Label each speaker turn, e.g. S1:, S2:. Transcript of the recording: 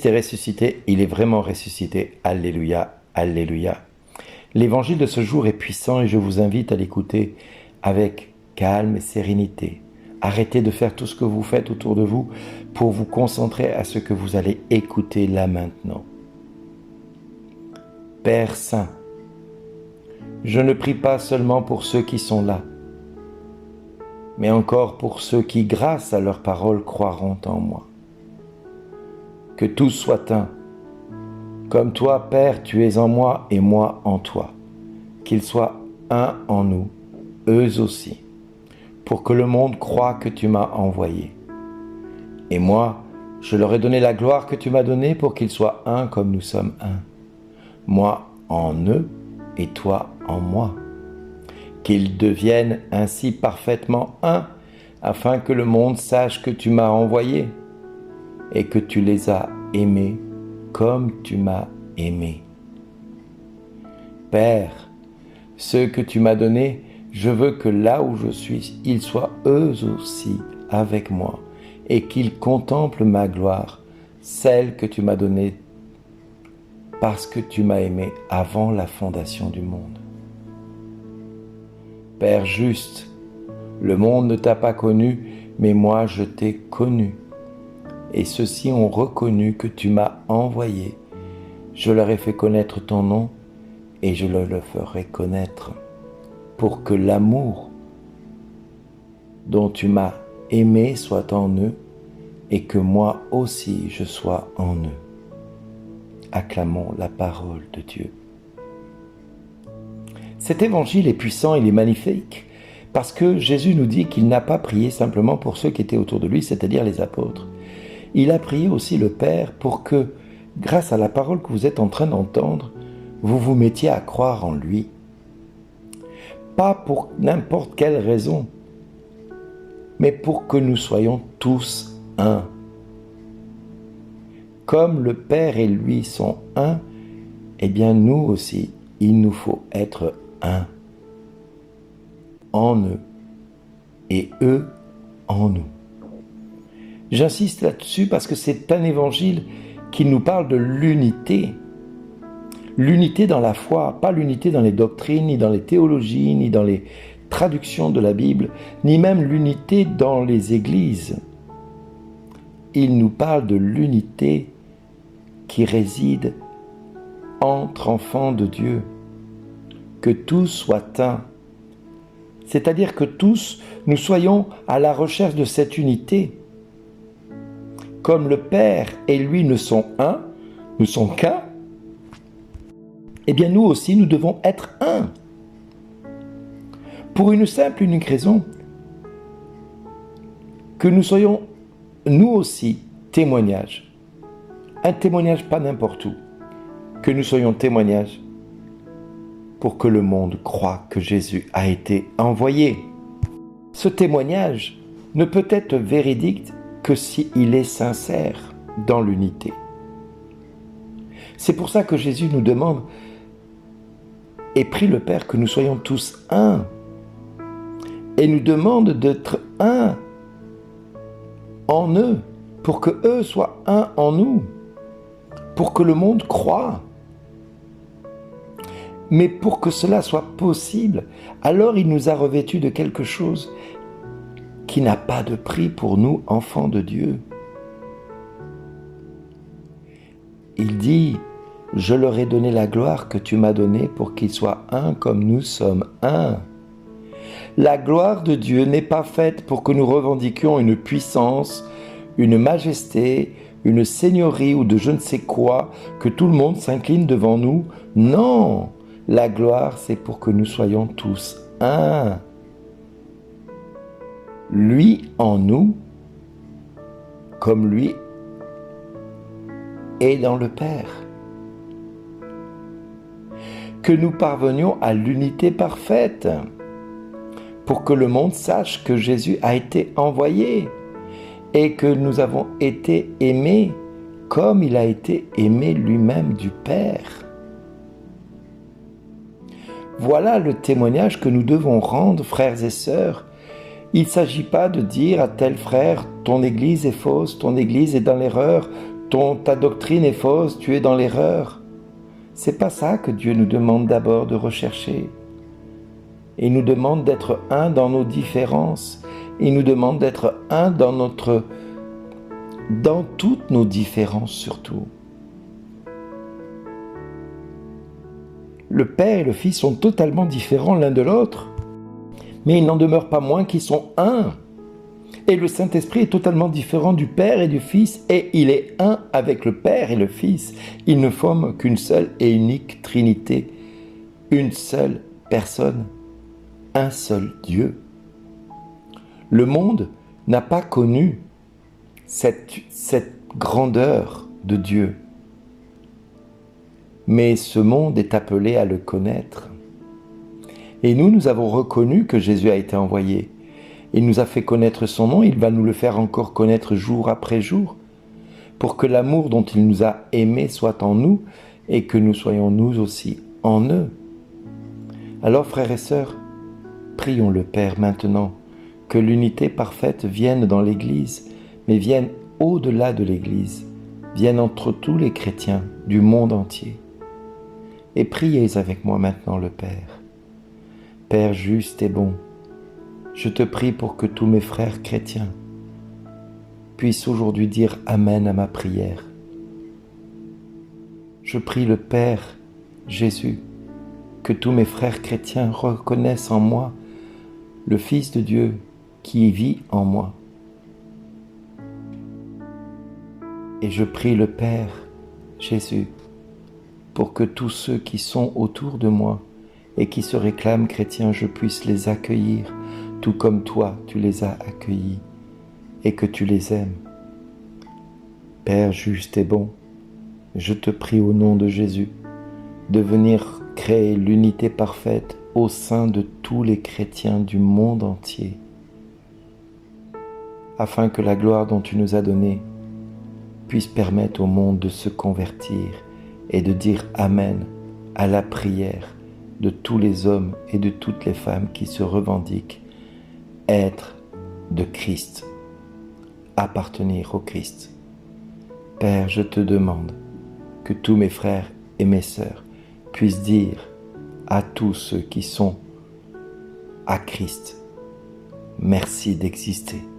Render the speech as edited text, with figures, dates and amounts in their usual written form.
S1: Christ est ressuscité, il est vraiment ressuscité. Alléluia, alléluia. L'évangile de ce jour est puissant et je vous invite à l'écouter avec calme et sérénité. Arrêtez de faire tout ce que vous faites autour de vous pour vous concentrer à ce que vous allez écouter là maintenant. Père Saint, je ne prie pas seulement pour ceux qui sont là, mais encore pour ceux qui, grâce à leurs paroles, croiront en moi. Que tous soient un. Comme toi, Père, tu es en moi et moi en toi. Qu'ils soient un en nous, eux aussi, pour que le monde croie que tu m'as envoyé. Et moi, je leur ai donné la gloire que tu m'as donnée pour qu'ils soient un comme nous sommes un. Moi en eux et toi en moi. Qu'ils deviennent ainsi parfaitement un, afin que le monde sache que tu m'as envoyé et que tu les as aimés comme tu m'as aimé. Père, ceux que tu m'as donnés, je veux que là où je suis, ils soient eux aussi avec moi et qu'ils contemplent ma gloire, celle que tu m'as donnée parce que tu m'as aimé avant la fondation du monde. Père juste, le monde ne t'a pas connu, mais moi je t'ai connu. Et ceux-ci ont reconnu que tu m'as envoyé. Je leur ai fait connaître ton nom et je leur le ferai connaître pour que l'amour dont tu m'as aimé soit en eux et que moi aussi je sois en eux. Acclamons la parole de Dieu. Cet évangile est puissant, il est magnifique, parce que Jésus nous dit qu'il n'a pas prié simplement pour ceux qui étaient autour de lui, c'est-à-dire les apôtres. Il a prié aussi le Père pour que, grâce à la parole que vous êtes en train d'entendre, vous vous mettiez à croire en lui. Pas pour n'importe quelle raison, mais pour que nous soyons tous un. Comme le Père et lui sont un, eh bien nous aussi, il nous faut être un. En eux et eux en nous. J'insiste là-dessus parce que c'est un évangile qui nous parle de l'unité. L'unité dans la foi, pas l'unité dans les doctrines, ni dans les théologies, ni dans les traductions de la Bible, ni même l'unité dans les églises. Il nous parle de l'unité qui réside entre enfants de Dieu. Que tous soient un. C'est-à-dire que tous, nous soyons à la recherche de cette unité. Comme le Père et lui ne sont un, ne sont qu'un, eh bien nous aussi, nous devons être un. Pour une simple et unique raison, que nous soyons, nous aussi, témoignages. Un témoignage pas n'importe où. Que nous soyons témoignages pour que le monde croie que Jésus a été envoyé. Ce témoignage ne peut être véridique que s'il est sincère dans l'unité. C'est pour ça que Jésus nous demande et prie le Père que nous soyons tous un. Et nous demande d'être un en eux, pour que eux soient un en nous, pour que le monde croie. Mais pour que cela soit possible, alors il nous a revêtus de quelque chose qui n'a pas de prix pour nous, enfants de Dieu. Il dit, « Je leur ai donné la gloire que tu m'as donnée pour qu'ils soient un comme nous sommes un. » La gloire de Dieu n'est pas faite pour que nous revendiquions une puissance, une majesté, une seigneurie ou de je ne sais quoi, que tout le monde s'incline devant nous. Non, la gloire c'est pour que nous soyons tous un. Lui en nous, comme lui est dans le Père. Que nous parvenions à l'unité parfaite, pour que le monde sache que Jésus a été envoyé et que nous avons été aimés comme il a été aimé lui-même du Père. Voilà le témoignage que nous devons rendre, frères et sœurs. Il ne s'agit pas de dire à tel frère, ton église est fausse, ton église est dans l'erreur, ta doctrine est fausse, tu es dans l'erreur. C'est pas ça que Dieu nous demande d'abord de rechercher. Il nous demande d'être un dans nos différences. Il nous demande d'être un dans toutes nos différences surtout. Le Père et le Fils sont totalement différents l'un de l'autre, mais il n'en demeure pas moins qu'ils sont un. Et le Saint-Esprit est totalement différent du Père et du Fils, et il est un avec le Père et le Fils. Ils ne forment qu'une seule et unique Trinité, une seule personne, un seul Dieu. Le monde n'a pas connu cette grandeur de Dieu, mais ce monde est appelé à le connaître. Et nous avons reconnu que Jésus a été envoyé. Il nous a fait connaître son nom, il va nous le faire encore connaître jour après jour, pour que l'amour dont il nous a aimés soit en nous et que nous soyons nous aussi en eux. Alors frères et sœurs, prions le Père maintenant, que l'unité parfaite vienne dans l'Église, mais vienne au-delà de l'Église, vienne entre tous les chrétiens du monde entier. Et priez avec moi maintenant le Père. Père juste et bon, je te prie pour que tous mes frères chrétiens puissent aujourd'hui dire Amen à ma prière. Je prie le Père Jésus, que tous mes frères chrétiens reconnaissent en moi le Fils de Dieu qui vit en moi. Et je prie le Père Jésus pour que tous ceux qui sont autour de moi et qui se réclament chrétiens, je puisse les accueillir, tout comme toi tu les as accueillis et que tu les aimes. Père juste et bon, je te prie au nom de Jésus de venir créer l'unité parfaite au sein de tous les chrétiens du monde entier, afin que la gloire dont tu nous as donnée puisse permettre au monde de se convertir et de dire Amen à la prière de tous les hommes et de toutes les femmes qui se revendiquent être de Christ, appartenir au Christ. Père, je te demande que tous mes frères et mes sœurs puissent dire à tous ceux qui sont à Christ, merci d'exister.